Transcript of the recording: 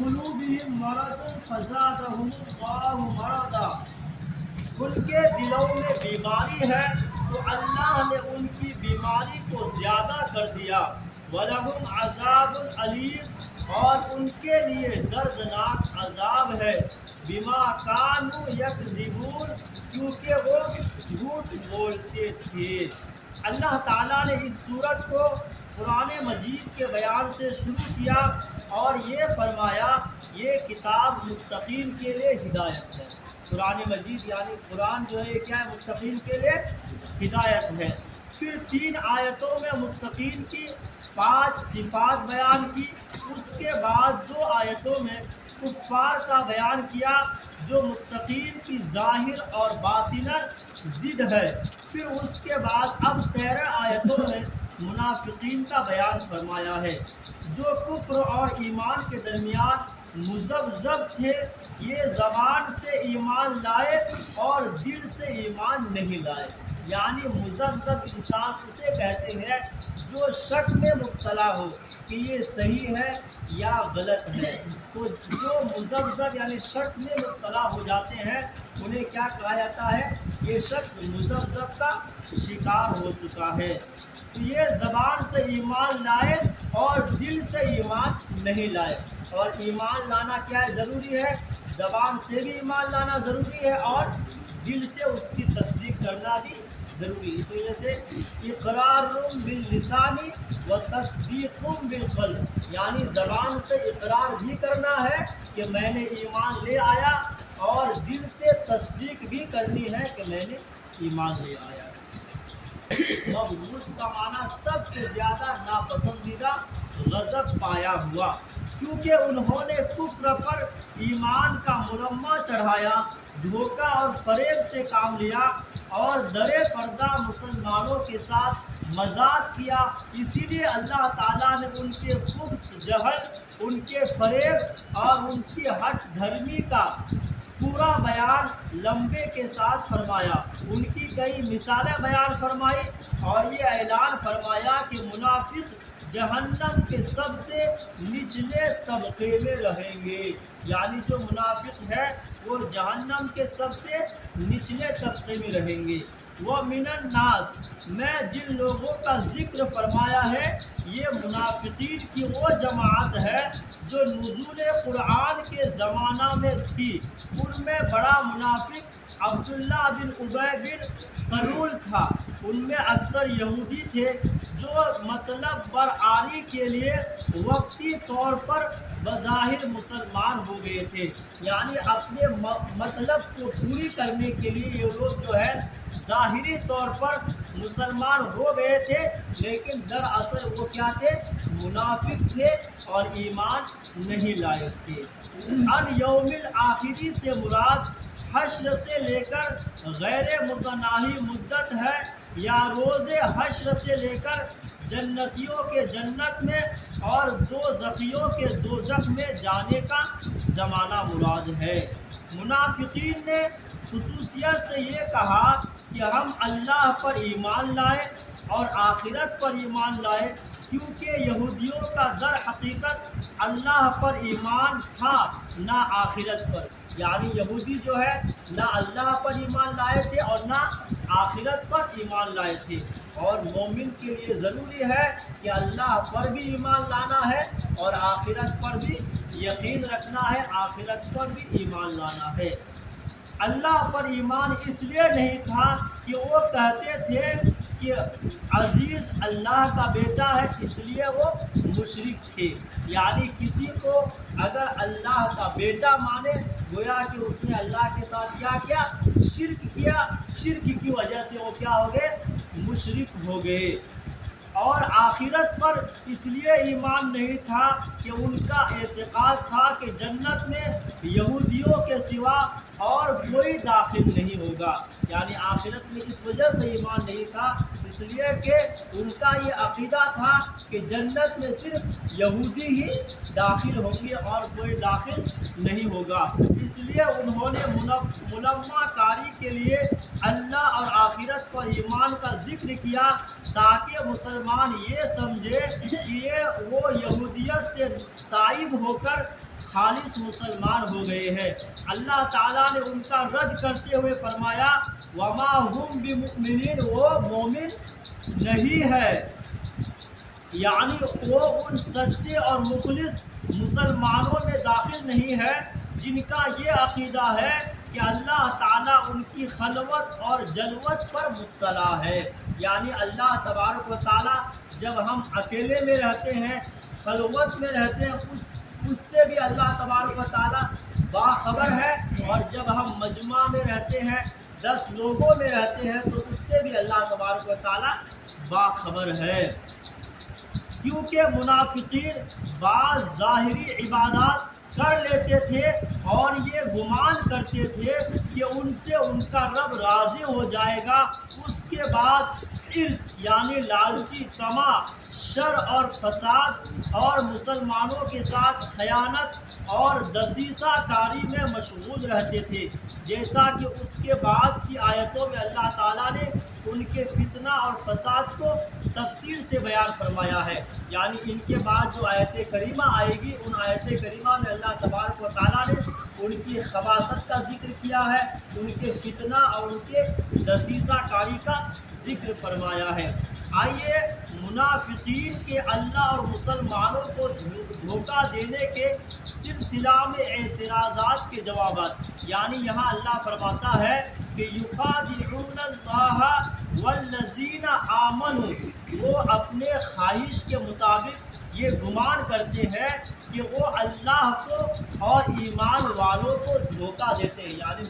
قلوبهم مرض فزادهم الله مرضا، ان کے دلوں میں بیماری ہے تو اللہ نے ان کی بیماری کو زیادہ کر دیا۔ وَلَهُمْ عَذَابٌ أَلِيمٌ، اور ان کے لیے دردناک عذاب ہے۔ بِمَا كَانُوا يَكْذِبُونَ، کیونکہ وہ جھوٹ بولتے تھے۔ اللہ تعالیٰ نے اس صورت کو قرآن مجید کے بیان سے شروع کیا اور یہ فرمایا یہ کتاب متقین کے لیے ہدایت ہے۔ قرآن مجید یعنی قرآن جو ہے کیا ہے؟ متقین کے لیے ہدایت ہے۔ پھر 3 آیتوں میں متقین کی 5 صفات بیان کی، اس کے بعد 2 آیتوں میں کفار کا بیان کیا جو متقین کی ظاہر اور باطناً ضد ہے۔ پھر اس کے بعد اب 13 آیتوں میں منافقین کا بیان فرمایا ہے جو کفر اور ایمان کے درمیان مذبذب تھے، یہ زبان سے ایمان لائے اور دل سے ایمان نہیں لائے۔ یعنی مذبذب انسان اسے کہتے ہیں جو شک میں مبتلا ہو کہ یہ صحیح ہے یا غلط ہے۔ تو جو مذبذب یعنی شک میں مبتلا ہو جاتے ہیں انہیں کیا کہا جاتا ہے؟ یہ شخص مذبذب کا شکار ہو چکا ہے۔ تو یہ زبان سے ایمان لائے اور دل سے ایمان نہیں لائے۔ اور ایمان لانا کیا ہے؟ ضروری ہے۔ زبان سے بھی ایمان لانا ضروری ہے اور دل سے اس کی تصدیق کرنا بھی ضروری ہے۔ اس وجہ سے اقرار باللسان و تصدیق بالقلب، یعنی زبان سے اقرار بھی کرنا ہے کہ میں نے ایمان لے آیا اور دل سے تصدیق بھی کرنی ہے کہ میں نے ایمان لے آیا۔ مبغوث کا معنی سب سے زیادہ ناپسندیدہ، غضب پایا ہوا، کیونکہ انہوں نے کفر پر ایمان کا مرمہ چڑھایا، دھوکہ اور فریب سے کام لیا اور در پردہ مسلمانوں کے ساتھ مذاق کیا۔ اسی لیے اللہ تعالیٰ نے ان کے خبث، جہل، ان کے فریب اور ان کی ہٹ دھرمی کا پورا بیان لمبے کے ساتھ فرمایا، ان کی کئی مثالیں بیان فرمائی اور یہ اعلان فرمایا کہ منافق جہنم کے سب سے نچلے طبقے میں رہیں گے۔ یعنی جو منافق ہے وہ جہنم کے سب سے نچلے طبقے میں رہیں گے۔ وَمِنَ النَّاسِ، میں جن لوگوں کا ذکر فرمایا ہے یہ منافقین کی وہ جماعت ہے جو نزول قرآن کے زمانہ میں تھی۔ ان میں بڑا منافق عبداللہ بن ابی بن سلول تھا۔ ان میں اکثر یہودی تھے جو مطلب برآری کے لیے وقتی طور پر بظاہر مسلمان ہو گئے تھے، یعنی اپنے مطلب کو پوری کرنے کے لیے یہ لوگ جو ہے ظاہری طور پر مسلمان ہو گئے تھے لیکن دراصل وہ کیا تھے؟ منافق تھے اور ایمان نہیں لائے تھے۔ الیوم الآخری سے مراد حشر سے لے کر غیر متناہی مدت ہے یا روز حشر سے لے کر جنتیوں کے جنت میں اور دوزخیوں کے دوزخ میں جانے کا زمانہ مراد ہے۔ منافقین نے خصوصیت سے یہ کہا کہ ہم اللہ پر ایمان لائے اور آخرت پر ایمان لائے، کیونکہ یہودیوں کا در حقیقت اللہ پر ایمان تھا نہ آخرت پر۔ یعنی یہودی جو ہے نہ اللہ پر ایمان لائے تھے اور نہ آخرت پر ایمان لائے تھے، اور مومن کے لیے ضروری ہے کہ اللہ پر بھی ایمان لانا ہے اور آخرت پر بھی یقین رکھنا ہے، آخرت پر بھی ایمان لانا ہے۔ اللہ پر ایمان اس لیے نہیں تھا کہ وہ کہتے تھے کہ عزیز اللہ کا بیٹا ہے، اس لیے وہ مشرک تھے۔ یعنی کسی کو اگر اللہ کا بیٹا مانے گویا کہ اس نے اللہ کے ساتھ کیا کیا؟ شرک کیا۔ شرک کی وجہ سے وہ کیا ہو گئے؟ مشرک ہو گئے۔ اور آخرت پر اس لیے ایمان نہیں تھا کہ ان کا اعتقاد تھا کہ جنت میں یہودیوں کے سوا اور کوئی داخل نہیں ہوگا۔ یعنی آخرت میں اس وجہ سے ایمان نہیں تھا اس لیے کہ ان کا یہ عقیدہ تھا کہ جنت میں صرف یہودی ہی داخل ہوں گے اور کوئی داخل نہیں ہوگا۔ اس لیے انہوں نے منمہ کاری کے لیے اللہ اور آخرت پر ایمان کا ذکر کیا تاکہ مسلمان یہ سمجھے کہ وہ یہودیت سے تائب ہو کر خالص مسلمان ہو گئے ہیں۔ اللہ تعالیٰ نے ان کا رد کرتے ہوئے فرمایا وما ہم بمؤمنین، وہ مومن نہیں ہے، یعنی وہ ان سچے اور مخلص مسلمانوں میں داخل نہیں ہے جن کا یہ عقیدہ ہے کہ اللہ تعالیٰ ان کی خلوت اور جلوت پر مطلع ہے۔ یعنی اللہ تبارک و تعالیٰ جب ہم اکیلے میں رہتے ہیں، خلوت میں رہتے ہیں، اس سے بھی اللہ تبارک و تعالیٰ باخبر ہے، اور جب ہم مجمع میں رہتے ہیں، 10 لوگوں میں رہتے ہیں، تو اس سے بھی اللہ تبارک و تعالیٰ باخبر ہے۔ کیونکہ منافقین بعض ظاہری عبادات کر لیتے تھے اور یہ گمان کرتے تھے کہ ان سے ان کا رب راضی ہو جائے گا، اس کے بعد حرص یعنی لالچی طمع، شر اور فساد اور مسلمانوں کے ساتھ خیانت اور دسیسہ کاری میں مشغول رہتے تھے، جیسا کہ اس کے بعد کی آیتوں میں اللہ تعالیٰ نے ان کے فتنہ اور فساد کو تفصیل سے بیان فرمایا ہے۔ یعنی ان کے بعد جو آیت کریمہ آئے گی، ان آیت کریمہ میں اللہ تبارک و تعالیٰ نے ان کی خباثت کا ذکر کیا ہے، ان کے فتنہ اور ان کے دسیسہ کاری کا ذکر فرمایا ہے۔ آئیے منافقین کے اللہ اور مسلمانوں کو دھوکہ دینے کے سلسلہ میں اعتراضات کے جوابات، یعنی یہاں اللہ فرماتا ہے کہ یخادعون اللہ والذین آمنوا، وہ اپنے خواہش کے مطابق یہ گمان کرتے ہیں کہ وہ اللہ کو اور ایمان والوں کو دھوکہ دیتے ہیں، یعنی